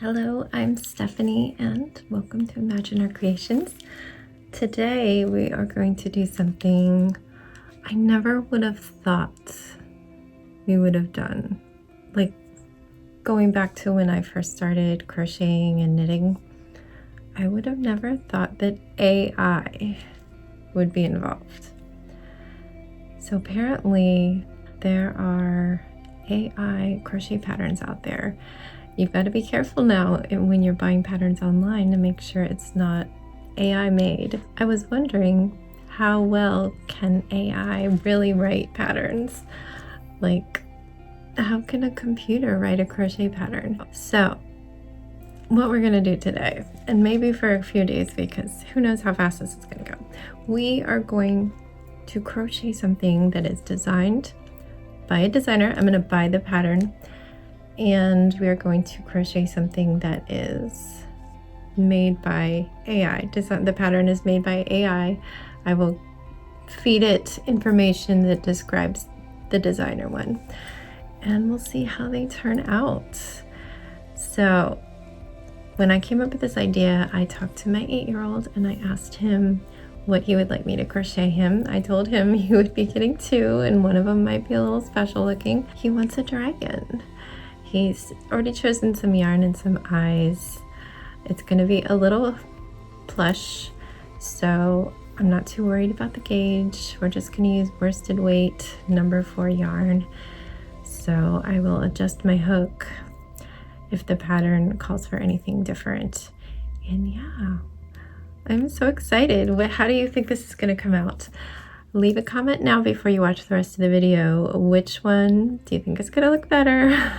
Hello, I'm Stephanie and welcome to Imagine Our Creations. Today we are going to do something I never would have thought we would have done. Like going back to when I first started crocheting and knitting, I would have never thought that AI would be involved. So apparently there are AI crochet patterns out there. You've got to be careful now when you're buying patterns online to make sure it's not AI made. I was wondering, how well can AI really write patterns? Like, how can a computer write a crochet pattern? So what we're gonna do today, and maybe for a few days because who knows how fast this is gonna go, we are going to crochet something that is designed by a designer. I'm gonna buy the pattern, and we are going to crochet something that is made by AI. The pattern is made by AI. I will feed it information that describes the designer one, and we'll see how they turn out. So when I came up with this idea, I talked to my 8-year-old and I asked him what he would like me to crochet him. I told him he would be getting 2 and one of them might be a little special looking. He wants a dragon. He's already chosen some yarn and some eyes. It's going to be a little plush, so I'm not too worried about the gauge. We're just going to use worsted weight number 4 yarn. So I will adjust my hook if the pattern calls for anything different. And yeah, I'm so excited. How do you think this is going to come out? Leave a comment now before you watch the rest of the video. Which one do you think is going to look better?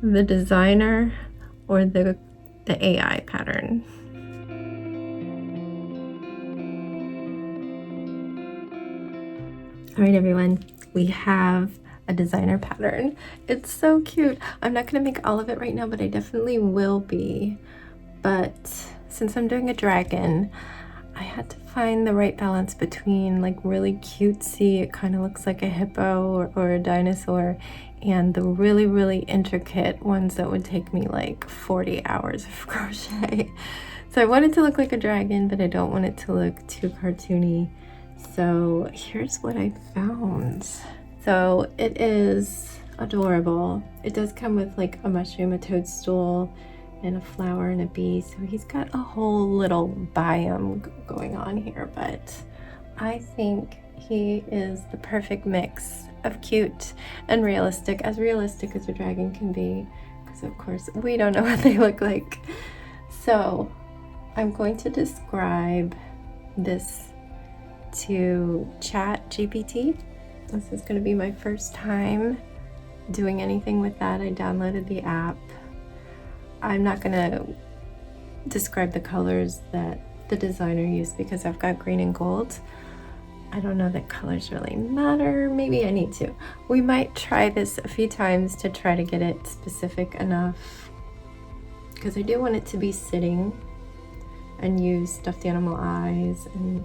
The designer or the AI pattern? All right, everyone, we have a designer pattern. It's so cute. I'm not going to make all of it right now, but I definitely will be. But since I'm doing a dragon, I had to find the right balance between like really cutesy, it kind of looks like a hippo or a dinosaur, and the really, really intricate ones that would take me like 40 hours of crochet. So I want it to look like a dragon, but I don't want it to look too cartoony. So here's what I found. So it is adorable. It does come with like a mushroom, a toadstool, and a flower and a bee. So he's got a whole little biome going on here, but I think he is the perfect mix of cute and realistic as a dragon can be, because of course we don't know what they look like. So I'm going to describe this to ChatGPT. This is going to be my first time doing anything with that. I downloaded the app. I'm not going to describe the colors that the designer used because I've got green and gold. I don't know that colors really matter. Maybe I need to. We might try this a few times to try to get it specific enough, because I do want it to be sitting and use stuffed animal eyes and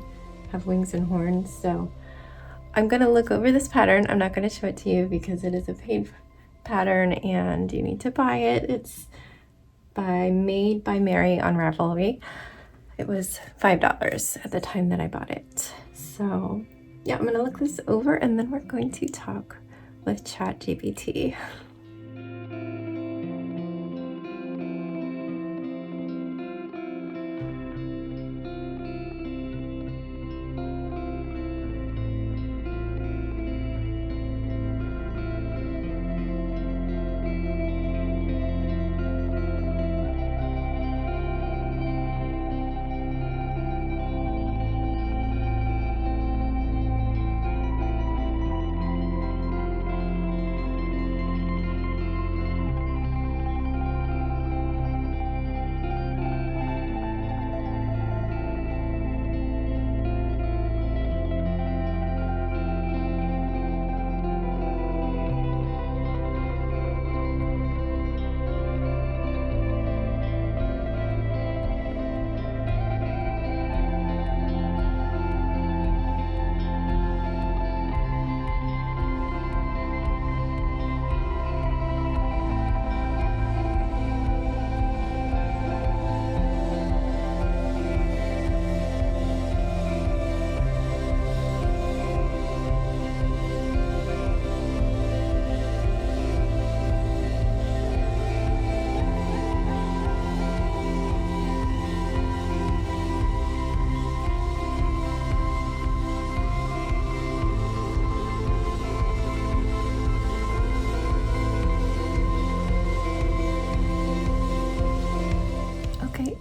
have wings and horns. So I'm going to look over this pattern. I'm not going to show it to you because it is a paid pattern and you need to buy it. It's Made by Mary on Ravelry. It was $5 at the time that I bought it. So yeah, I'm gonna look this over and then we're going to talk with ChatGPT.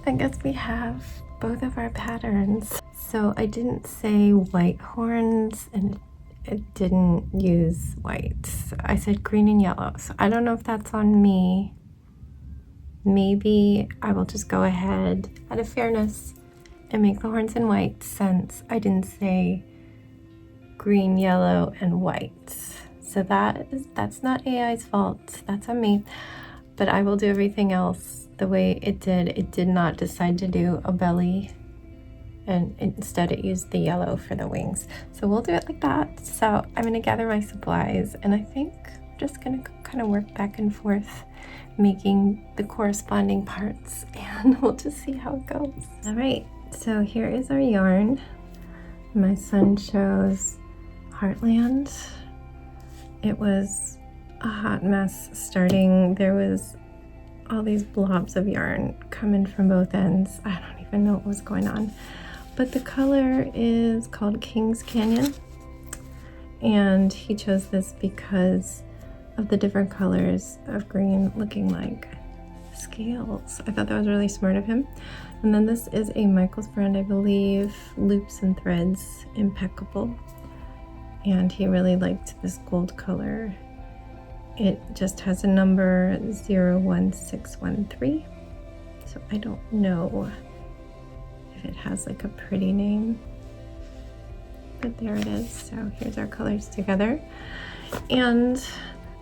I guess we have both of our patterns. So I didn't say white horns and it didn't use white. I said green and yellow. So I don't know if that's on me. Maybe I will just go ahead out of fairness and make the horns in white since I didn't say green, yellow, and white. So that's not AI's fault. That's on me. But I will do everything else the way it did. It did not decide to do a belly, and instead it used the yellow for the wings. So we'll do it like that. So I'm gonna gather my supplies, and I think I'm just gonna kind of work back and forth making the corresponding parts, and we'll just see how it goes. All right, so here is our yarn. My son chose Heartland. It was a hot mess starting. There was all these blobs of yarn coming from both ends. I don't even know what was going on. But the color is called King's Canyon. And he chose this because of the different colors of green looking like scales. I thought that was really smart of him. And then this is a Michael's brand, I believe, Loops and Threads, impeccable. And he really liked this gold color. It just has a number 01613. So I don't know if it has like a pretty name, but there it is. So here's our colors together. And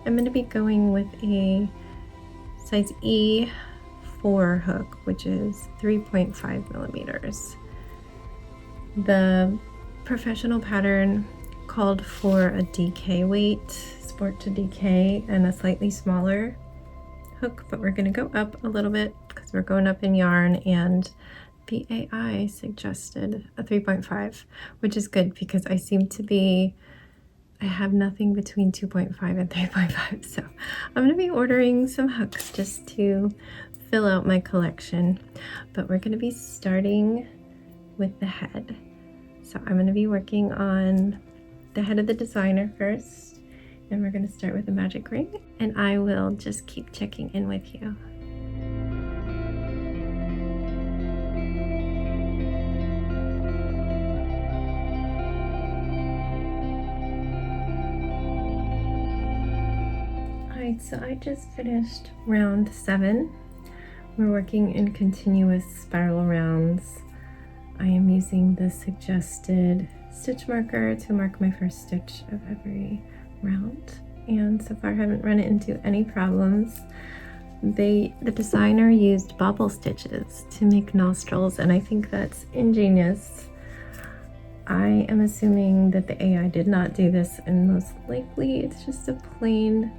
I'm going to be going with a size E4 hook, which is 3.5 millimeters. The professional pattern called for a DK weight, sport to DK, and a slightly smaller hook, but we're going to go up a little bit because we're going up in yarn, and the AI suggested a 3.5, which is good because I have nothing between 2.5 and 3.5, so I'm going to be ordering some hooks just to fill out my collection. But we're going to be starting with the head. So I'm going to be working on the head of the designer first, and we're going to start with a magic ring, and I will just keep checking in with you. Alright, so I just finished round 7. We're working in continuous spiral rounds. I am using the suggested stitch marker to mark my first stitch of every round, and so far I haven't run into any problems. The designer used bobble stitches to make nostrils, and I think that's ingenious. I am assuming that the AI did not do this, and most likely it's just a plain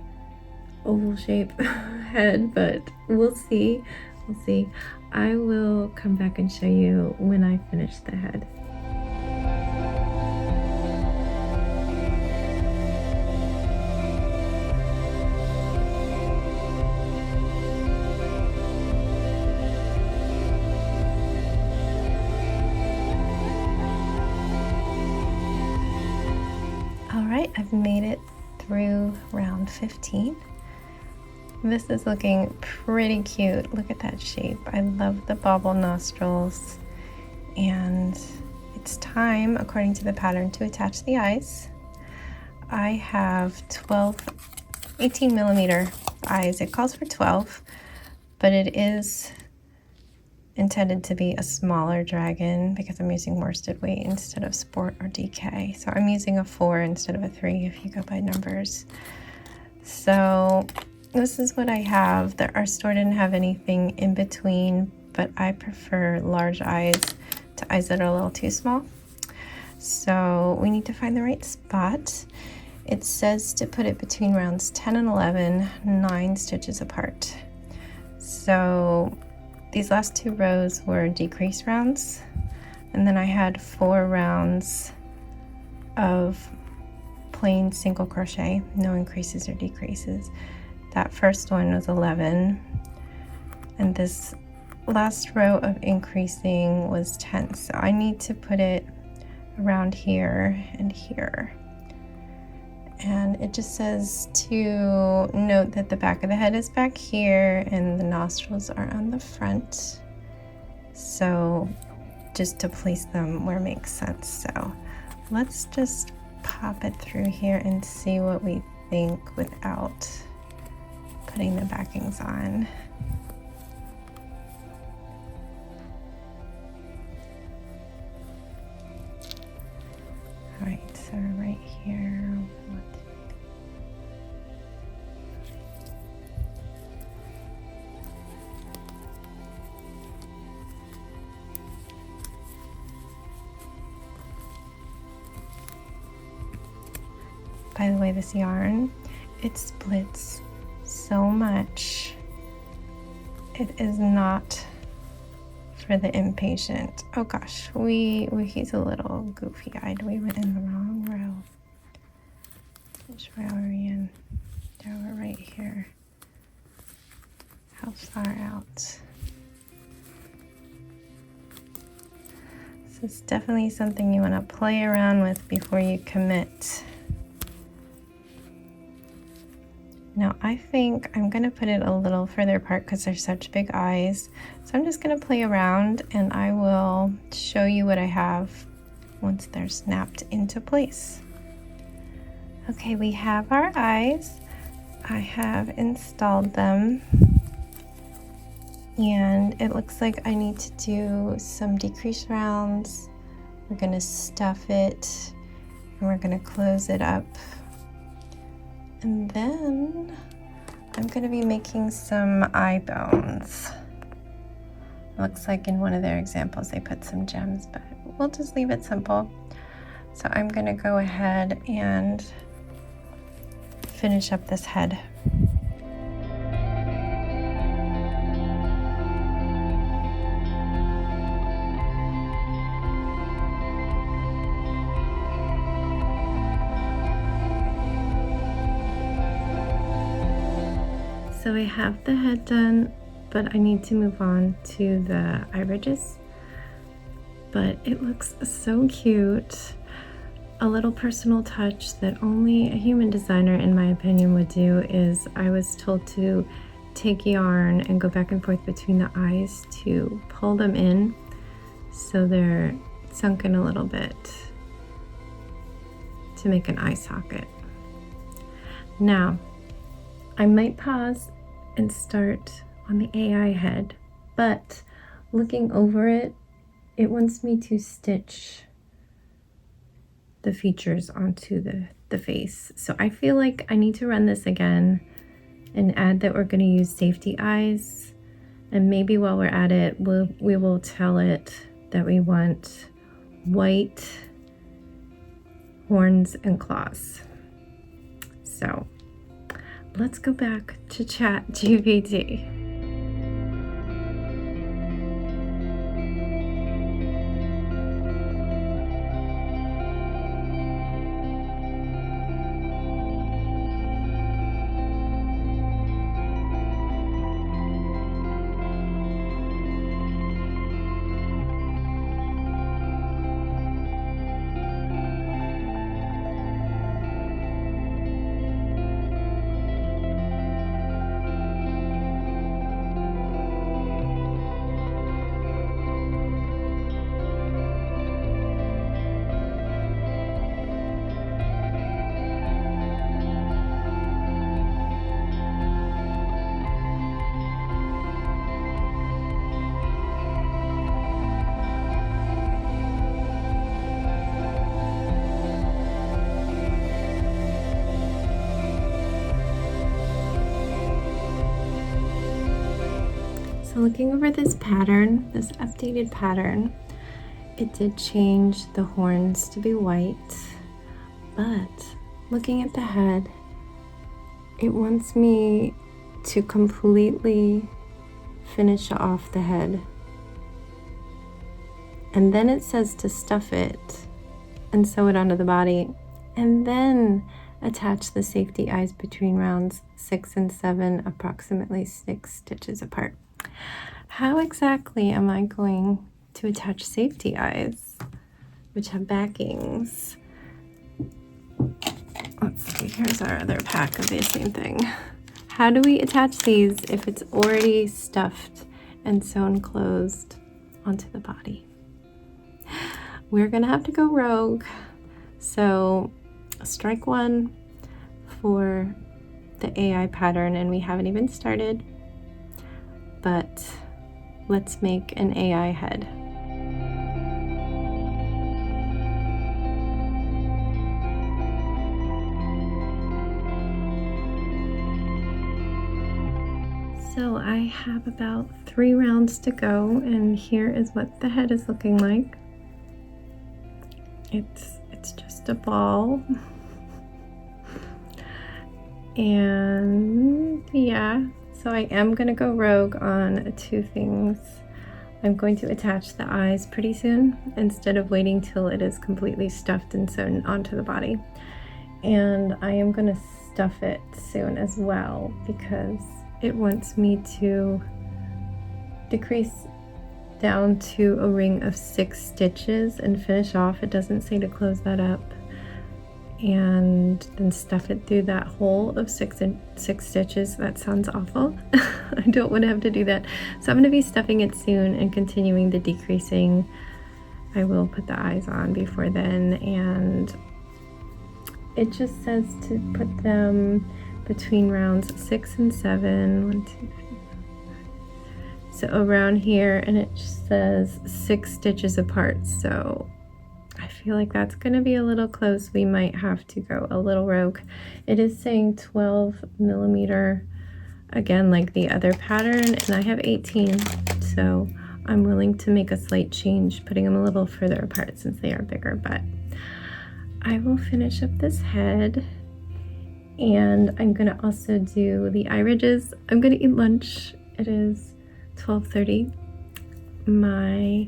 oval shape head, but we'll see. I will come back and show you when I finish the head. All right, I've made it through round 15. This is looking pretty cute. Look at that shape. I love the bobble nostrils. And it's time, according to the pattern, to attach the eyes. I have 18 millimeter eyes. It calls for 12, but it is intended to be a smaller dragon because I'm using worsted weight instead of sport or DK. So I'm using a 4 instead of a 3 if you go by numbers. So this is what I have. Our store didn't have anything in between, but I prefer large eyes to eyes that are a little too small. So we need to find the right spot. It says to put it between rounds 10 and 11, 9 stitches apart. So these last 2 rows were decrease rounds, and then I had 4 rounds of plain single crochet, no increases or decreases. That first one was 11, and this last row of increasing was 10. So I need to put it around here and here. And it just says to note that the back of the head is back here and the nostrils are on the front. So just to place them where it makes sense. So let's just pop it through here and see what we think without putting the backings on. All right, so right here, by the way, this yarn, it splits so much. It is not for the impatient. Oh gosh, he's a little goofy-eyed. We went in the wrong row. Which row are we in? Yeah, we're right here. How far out? So it's definitely something you want to play around with before you commit. Now I think I'm going to put it a little further apart because they're such big eyes. So I'm just going to play around and I will show you what I have once they're snapped into place. Okay, we have our eyes. I have installed them. And it looks like I need to do some decrease rounds. We're going to stuff it and we're going to close it up. And then I'm going to be making some eye bones. Looks like in one of their examples they put some gems, but we'll just leave it simple. So I'm going to go ahead and finish up this head. So I have the head done, but I need to move on to the eye ridges. But it looks so cute. A little personal touch that only a human designer, in my opinion, would do is I was told to take yarn and go back and forth between the eyes to pull them in so they're sunken a little bit to make an eye socket. Now, I might pause and start on the AI head, but looking over it, it wants me to stitch the features onto the face. So I feel like I need to run this again and add that we're going to use safety eyes. And maybe while we're at it, we will tell it that we want white horns and claws. So let's go back to ChatGPT. So looking over this pattern, this updated pattern, it did change the horns to be white, but looking at the head, it wants me to completely finish off the head. And then it says to stuff it and sew it onto the body, and then attach the safety eyes between rounds 6 and 7, approximately 6 stitches apart. How exactly am I going to attach safety eyes, which have backings? Let's see, here's our other pack of the same thing. How do we attach these if it's already stuffed and sewn closed onto the body. We're gonna have to go rogue. So strike one for the AI pattern, and we haven't even started, but let's make an AI head. So I have about 3 rounds to go, and here is what the head is looking like. It's just a ball. And yeah, so I am gonna go rogue on 2 things. I'm going to attach the eyes pretty soon instead of waiting till it is completely stuffed and sewn onto the body. And I am gonna stuff it soon as well because it wants me to decrease down to a ring of 6 stitches and finish off. It doesn't say to close that up, and then stuff it through that hole of 6 stitches. That sounds awful. I don't want to have to do that. So I'm going to be stuffing it soon and continuing the decreasing. I will put the eyes on before then, and it just says to put them between rounds 6 and 7. 1, 2, 3, 4, 5. So around here, and it just says 6 stitches apart. So I feel like that's going to be a little close. We might have to go a little rogue. It is saying 12 millimeter, again, like the other pattern, and I have 18. So I'm willing to make a slight change, putting them a little further apart since they are bigger. But I will finish up this head. And I'm gonna also do the eye ridges. I'm gonna eat lunch. It is 12:30. My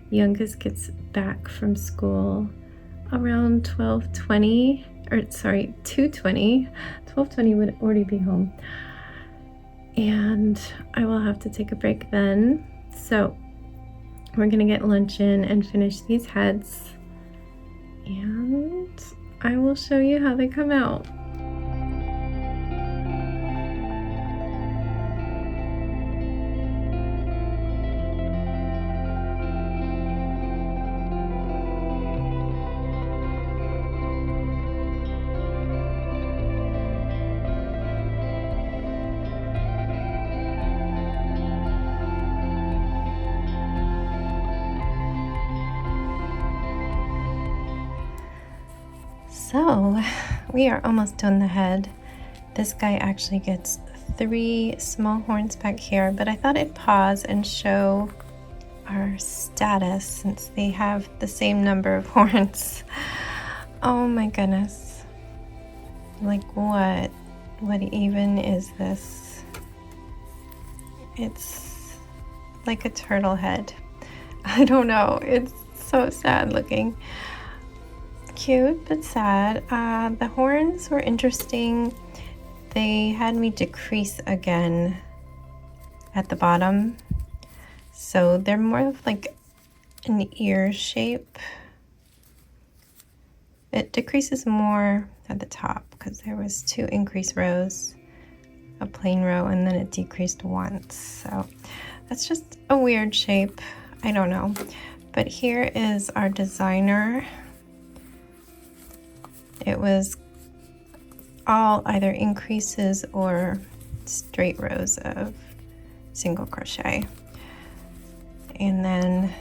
youngest gets back from school around 12:20, or sorry, 2:20. 12:20 would already be home. And I will have to take a break then. So we're gonna get lunch in and finish these heads. And I will show you how they come out. So we are almost done the head. This guy actually gets 3 small horns back here, but I thought I'd pause and show our status since they have the same number of horns. Oh my goodness. Like what even is this? It's like a turtle head. I don't know, it's so sad looking. Cute but sad. The horns were interesting. They had me decrease again at the bottom, so they're more of like an ear shape. It decreases more at the top because there was 2 increased rows, a plain row, and then it decreased once. So that's just a weird shape. I don't know. But here is our designer. It was all either increases or straight rows of single crochet. And then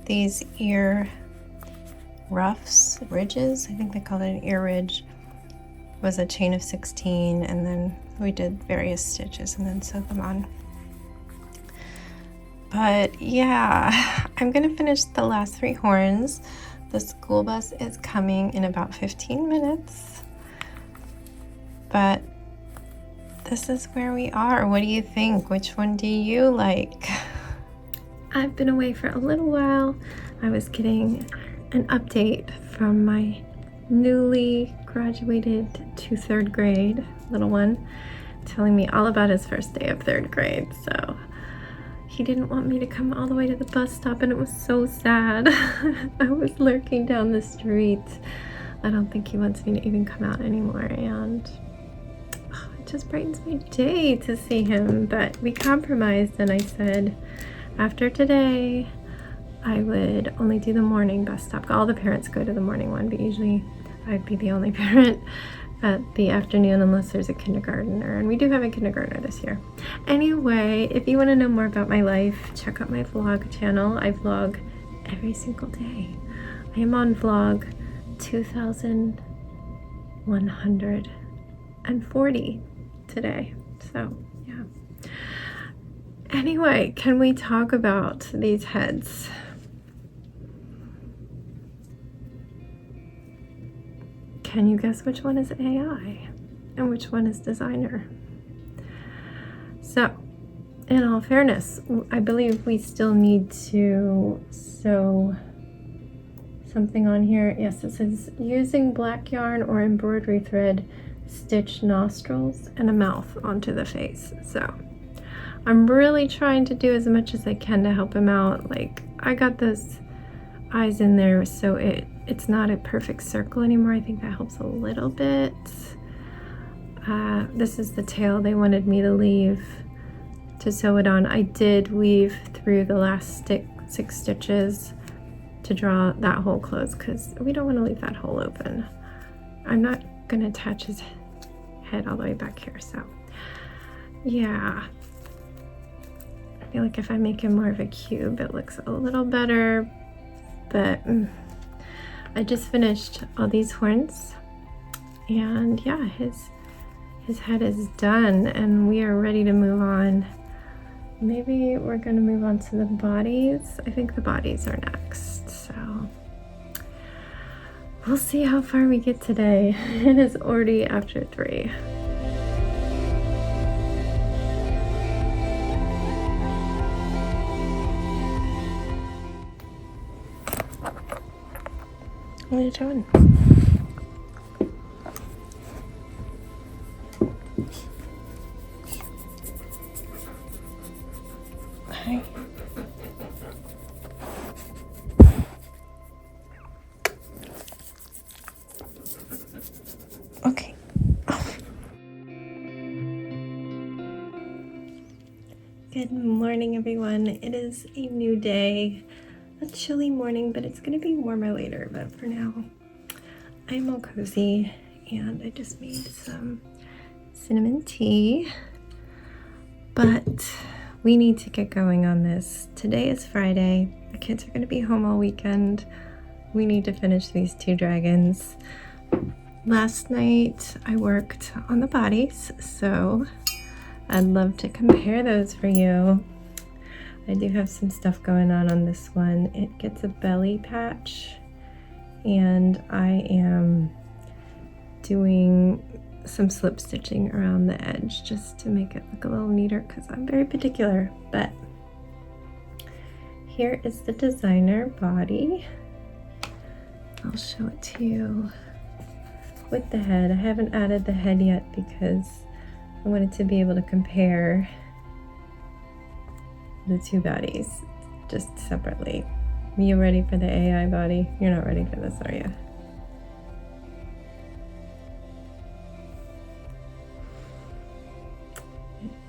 these ear ruffs, ridges, I think they called it an ear ridge, was a chain of 16, and then we did various stitches and then sewed them on. But yeah, I'm gonna finish the last 3 horns. The school bus is coming in about 15 minutes. But this is where we are. What do you think? Which one do you like? I've been away for a little while. I was getting an update from my newly graduated to 3rd grade little one, telling me all about his first day of 3rd grade. So he didn't want me to come all the way to the bus stop, and it was so sad. I was lurking down the street. I don't think he wants me to even come out anymore, and it just brightens my day to see him. But we compromised, and I said, after today, I would only do the morning bus stop. All the parents go to the morning one, but usually I'd be the only parent at the afternoon unless there's a kindergartner, and we do have a kindergartner this year. Anyway, if you want to know more about my life, check out my vlog channel. I vlog every single day. I am on vlog 2140 today, so yeah. Anyway, can we talk about these heads? Can you guess which one is AI and which one is designer? So, in all fairness, I believe we still need to sew something on here. Yes, it says using black yarn or embroidery thread, stitch nostrils and a mouth onto the face. So, I'm really trying to do as much as I can to help him out. Like, I got those eyes in there, so it's not a perfect circle anymore. I think that helps a little bit. This is the tail they wanted me to leave to sew it on. I did weave through the last 6 stitches to draw that hole closed because we don't want to leave that hole open. I'm not going to attach his head all the way back here, so yeah. I feel like if I make him more of a cube, it looks a little better, but I just finished all these horns, and yeah, his head is done, and we are ready to move on. Maybe we're going to move on to the bodies. I think the bodies are next, so we'll see how far we get today. It is already after 3. What are you doing? Hi. Okay. Good morning, everyone. It is a new day. A chilly morning, but it's going to be warmer later. But for now, I'm all cozy, and I just made some cinnamon tea. But we need to get going on this. Today is Friday. The kids are going to be home all weekend. We need to finish these 2 dragons. Last night I worked on the bodies, so I'd love to compare those for you. I do have some stuff going on this one. It gets a belly patch, and I am doing some slip stitching around the edge just to make it look a little neater because I'm very particular. But here is the designer body. I'll show it to you with the head. I haven't added the head yet because I wanted to be able to compare the 2 bodies just separately. Are you ready for the AI body? You're not ready for this, are you?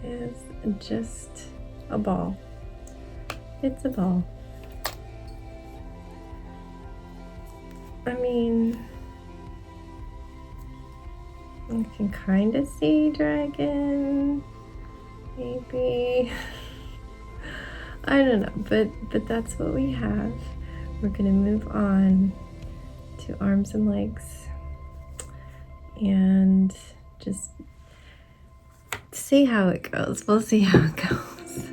It is just a ball. It's a ball. I mean, you can kind of see dragon, maybe. I don't know, but that's what we have. We're gonna move on to arms and legs and just see how it goes. We'll see how it goes.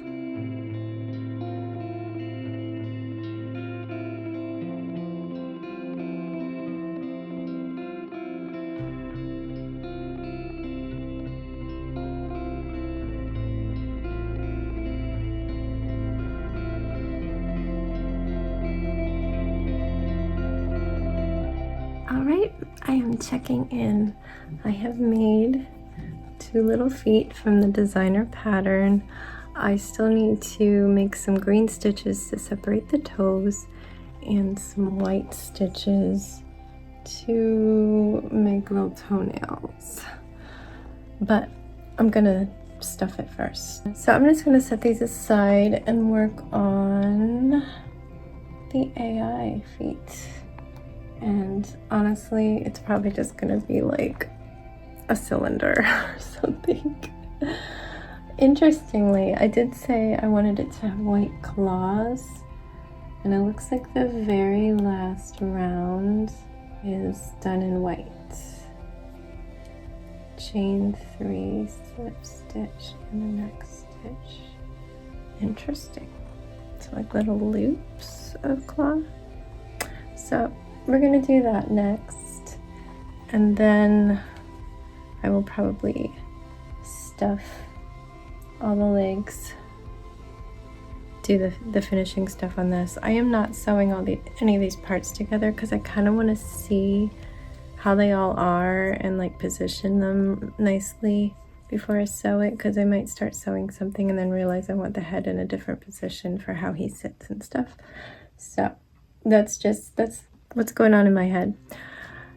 Alright, I am checking in. I have made 2 little feet from the designer pattern. I still need to make some green stitches to separate the toes and some white stitches to make little toenails. But I'm gonna stuff it first. So I'm just gonna set these aside and work on the AI feet. And honestly, it's probably just gonna be like a cylinder or something. Interestingly, I did say I wanted it to have white claws, and it looks like the very last round is done in white. Chain 3, slip stitch in the next stitch. Interesting. It's like little loops of cloth. So we're gonna do that next, and then I will probably stuff all the legs, do the finishing stuff on this. I am not sewing any of these parts together because I kind of want to see how they all are and like position them nicely before I sew it, because I might start sewing something and then realize I want the head in a different position for how he sits and stuff. So that's what's going on in my head.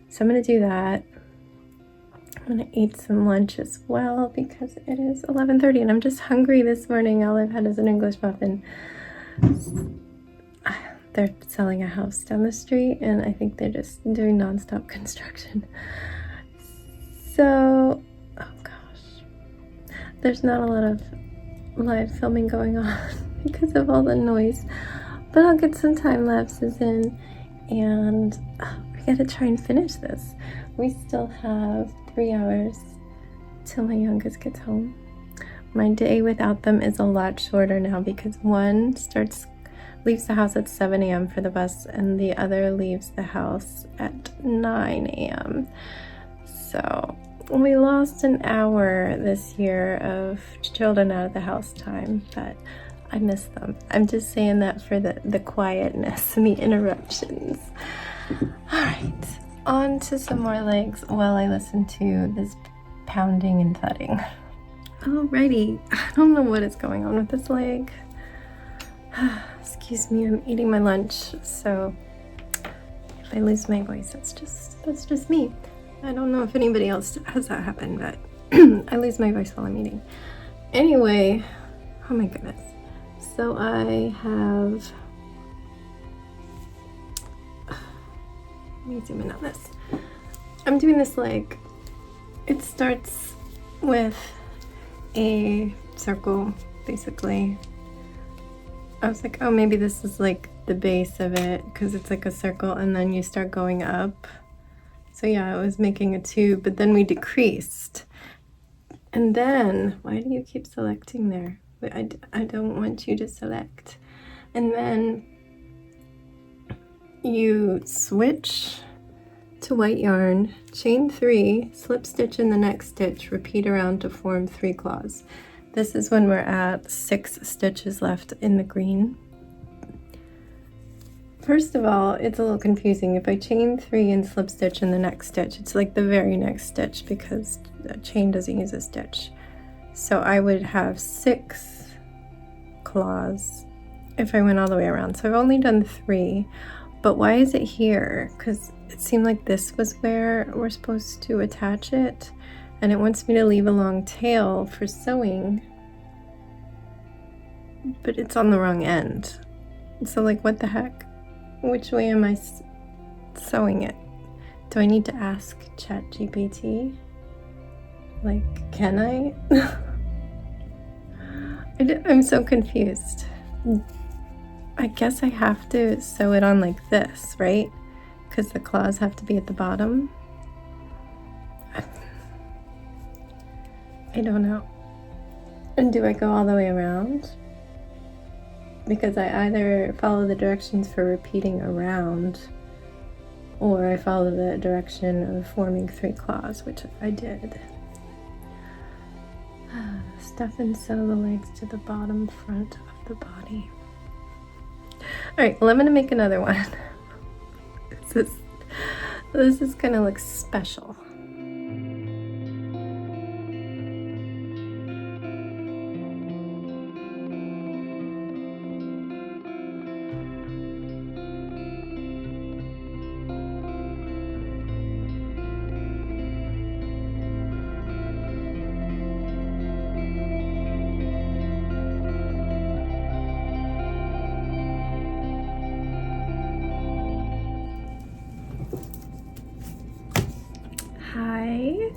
So I'm gonna do that. I'm gonna eat some lunch as well because it is 11:30 and I'm just hungry this morning. All I've had is an English muffin. They're selling a house down the street and I think they're just doing nonstop construction. So, oh gosh, there's not a lot of live filming going on because of all the noise, but I'll get some time lapses in, and we gotta try and finish this. We still have 3 hours till my youngest gets home. My day without them is a lot shorter now because one leaves the house at 7 a.m. for the bus and the other leaves the house at 9 a.m. So we lost an hour this year of children out of the house time, but I miss them. I'm just saying that for the quietness and the interruptions. All right, on to some more legs while I listen to this pounding and thudding. Alrighty, I don't know what is going on with this leg. Excuse me, I'm eating my lunch, so if I lose my voice, that's just me. I don't know if anybody else has that happen, but I lose my voice while I'm eating. Anyway, oh my goodness. So I have, let me zoom in on this. I'm doing this leg. It starts with a circle, basically. I was like, oh, maybe this is like the base of it because it's like a circle and then you start going up. So yeah, I was making a tube, but then we decreased. And then, why do you keep selecting there? I don't want you to select. And then you switch to white yarn, chain 3, slip stitch in the next stitch, repeat around to form 3 claws. This is when we're at 6 stitches left in the green. First of all, it's a little confusing. If I chain 3 and slip stitch in the next stitch, it's like the very next stitch because the chain doesn't use a stitch. So I would have 6 claws if I went all the way around. So I've only done 3, but why is it here? Because it seemed like this was where we're supposed to attach it, and it wants me to leave a long tail for sewing, but it's on the wrong end. So like, what the heck? Which way am I sewing it? Do I need to ask ChatGPT? Like, can I? I'm so confused. I guess I have to sew it on like this, right? Because the claws have to be at the bottom. I don't know. And do I go all the way around? Because I either follow the directions for repeating around, or I follow the direction of forming 3 claws, which I did. Stuff and sew the legs to the bottom front of the body. Alright, well, I'm going to make another one. This is going to look special. Hi.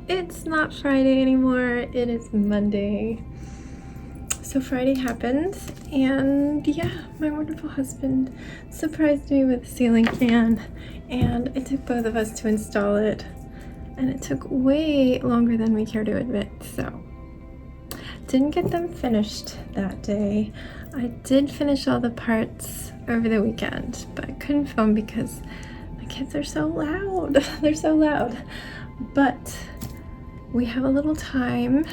It's not Friday anymore, it is Monday. So Friday happened, and yeah, my wonderful husband surprised me with a ceiling fan, and it took both of us to install it, and it took way longer than we care to admit, so didn't get them finished that day. I did finish all the parts over the weekend, but I couldn't film because my kids are so loud. They're so loud. But we have a little time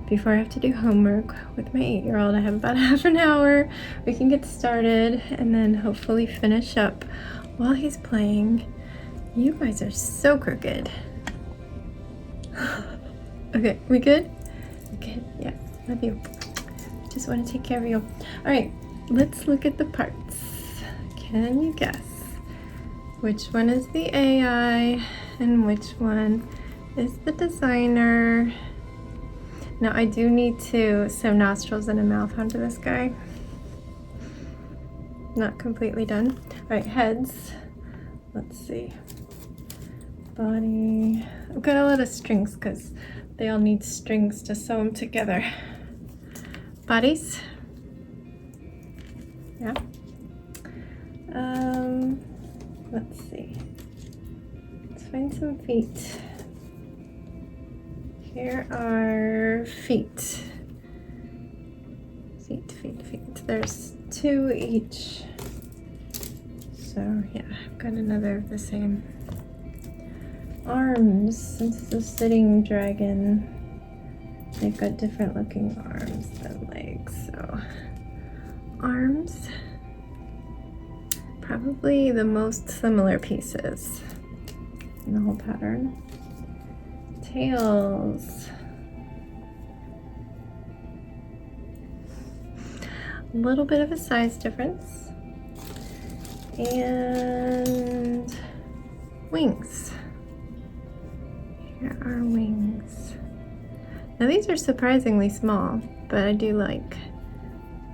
before I have to do homework with my 8-year-old. I have about half an hour. We can get started and then hopefully finish up while he's playing. You guys are so crooked. Okay, we good? Good, yeah, love you. Just want to take care of you. All right, let's look at the parts. Can you guess which one is the AI and which one is the designer? Now I do need to sew nostrils and a mouth onto this guy. Not completely done. All right, heads. Let's see. Body. I've got a lot of strings because they all need strings to sew them together. Bodies. Yeah. Let's see. Let's find some feet. Here are feet. Feet. There's 2 each. So yeah, I've got another of the same. Arms, since it's a sitting dragon, they've got different looking arms than legs. So arms, probably the most similar pieces in the whole pattern. Tails. A little bit of a size difference. And wings. Here are wings. Now these are surprisingly small, but I do like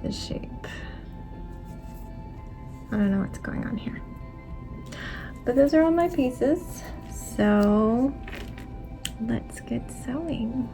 the shape. I don't know what's going on here. But those are all my pieces. So let's get sewing.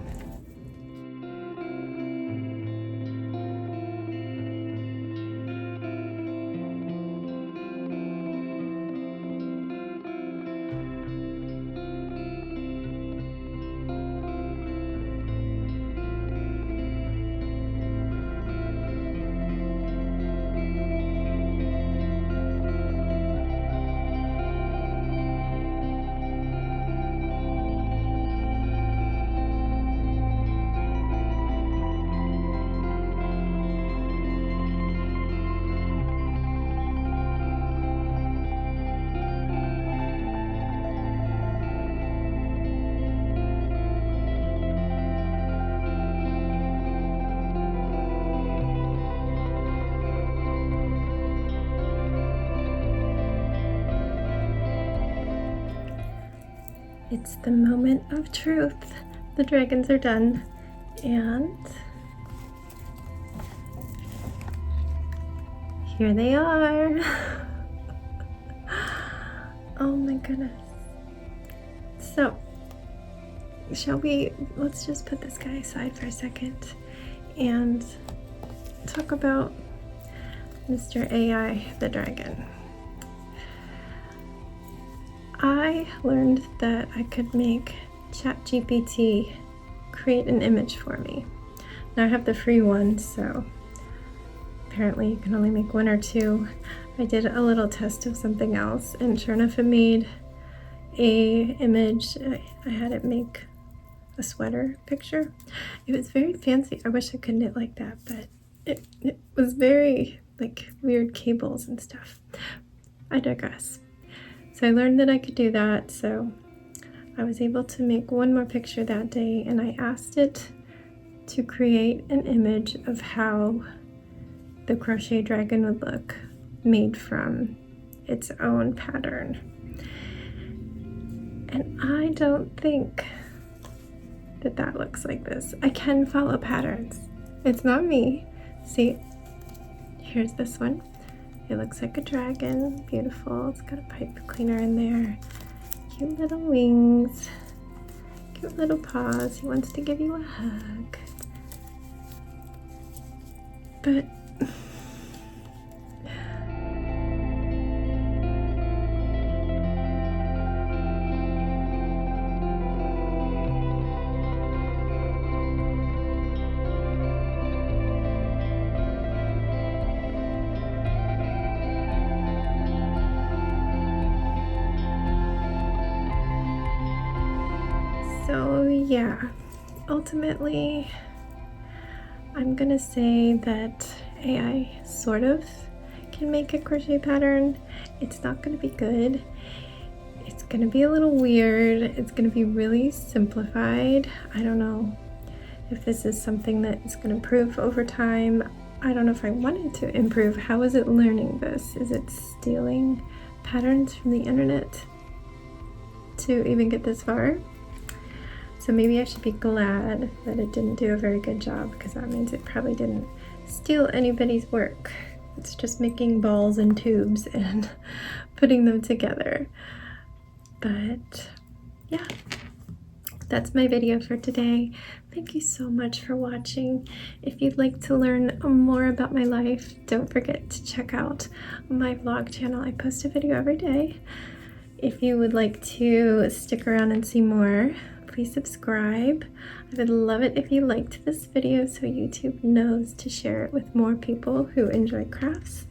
It's the moment of truth. The dragons are done, and here they are. Oh my goodness. So, let's just put this guy aside for a second and talk about Mr. AI the dragon. I learned that I could make ChatGPT create an image for me. Now I have the free one, so apparently you can only make 1 or 2. I did a little test of something else, and sure enough it made a image. I had it make a sweater picture. It was very fancy. I wish I could knit like that, but it was very like weird cables and stuff. I digress. So I learned that I could do that, so I was able to make 1 more picture that day, and I asked it to create an image of how the crochet dragon would look made from its own pattern. And I don't think that that looks like this. I can follow patterns. It's not me. See, here's this one. It looks like a dragon, beautiful. It's got a pipe cleaner in there. cute little wings, cute little paws. He wants to give you a hug. But so yeah, ultimately, I'm gonna say that AI sort of can make a crochet pattern. It's not gonna be good. It's gonna be a little weird. It's gonna be really simplified. I don't know if this is something that is gonna improve over time. I don't know if I want it to improve. How is it learning this? Is it stealing patterns from the internet to even get this far? So maybe I should be glad that it didn't do a very good job, because that means it probably didn't steal anybody's work. It's just making balls and tubes and putting them together. But yeah, that's my video for today. Thank you so much for watching. If you'd like to learn more about my life, don't forget to check out my vlog channel. I post a video every day. If you would like to stick around and see more, please subscribe. I would love it if you liked this video so YouTube knows to share it with more people who enjoy crafts.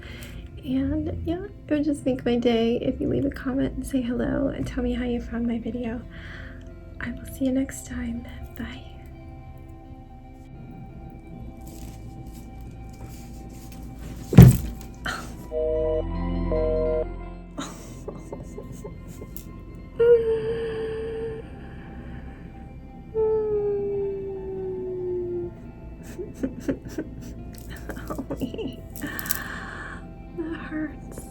And yeah, it would just make my day if you leave a comment and say hello and tell me how you found my video. I will see you next time. Bye. Owie. That hurts.